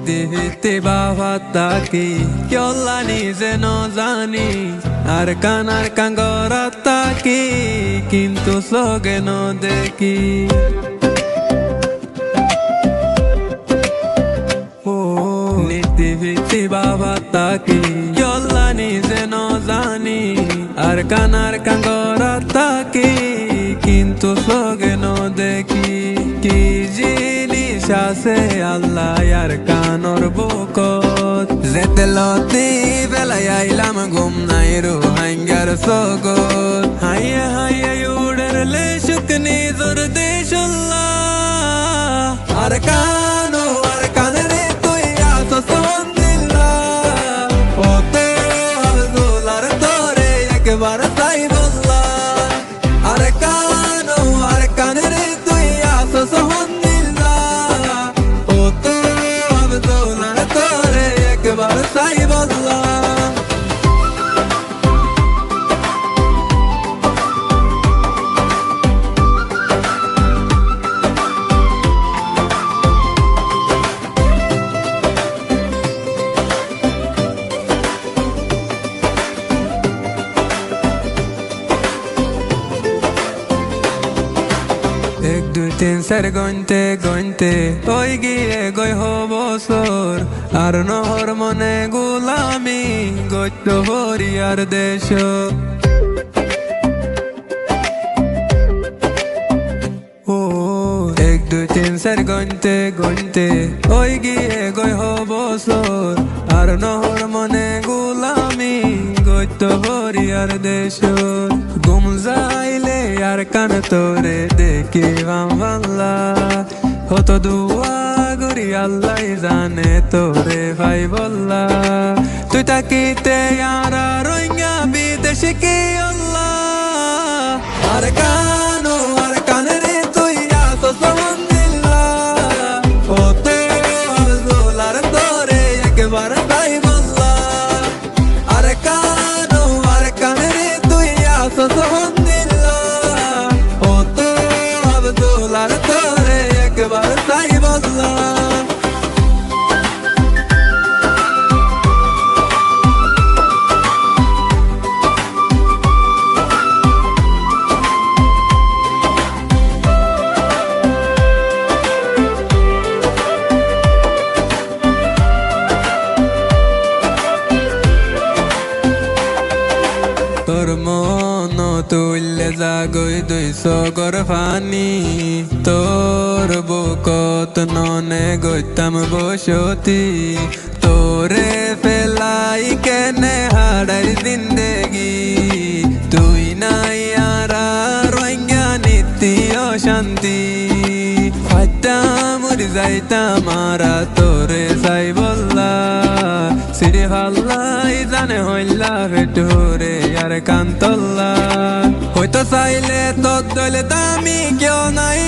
নীতি বাবা তাকি কেলা নিজে জানি আর কাঙ্গরা তাকি কিন্তু সগে দেখি নীতি বাবা তাকি কেলা নিজে জানি আর কাঙ্গরা তাকি কিন্তু সগে দেখি কি জিনিস আছে আল্লাহ আর কানর বুকত যেতে লতি বেলায় আইলাম ঘুম নাই রো হাঙ্গার সগত হাইয়া হাইয়া উড়লে শুকনি জোর দেশুল্লাহ আর কানরে তুই আসো সন্দিল্লাহ ওতে আব্দুলার তোরে একবার তাই বললা আর কানরে তুই আসো সন্দিল্লাহ ওতে আব্দুলার তোরে একবার তাই বললা এক দুই তিন চার গইতে ওই গিয়ে গই বছর আর নহর মনে গোলামি গত্য হরিয়ার দেশ ও এক দুই তিন চার গইতে ওই গিয়ে গই বছর আর নহর মনে গোলামি গত্য হরিয়ার দেশ গুম যাইলে আর কান তোরে দেখি বাংলা হতো দুয়া গরি আল্লাহ জানে তোরে ভাই বললা তুই তাকিতে আর রোহিঙ্গা বিদেশে কি আল্লাহ আর কানরে তুই আসো সন্দিল্লাহ ওতে আব্দুলার তোরে একবার তাই বললা আর কানরে তুই আসো সন্দিল্লাহ ওতে আব্দুলার তোরে একবার তাই বললা তোর মন তুললে জাগই 200 গর পানি তোর বুকত ননে গইতাম বসতি তোরে ফেলাই কেনে হাড়ার জিন্দেগি তুই নাই আর রোহিঙ্গা নীতি অশান্তি মরি যাইতাম মারা তোরে যাই বললা সিঁড়ি ভাল্লাই জানে হইলা ভেটুরে আর কান্তল্লা হয়তো চাইলে তোর দলে দামি কেউ নাই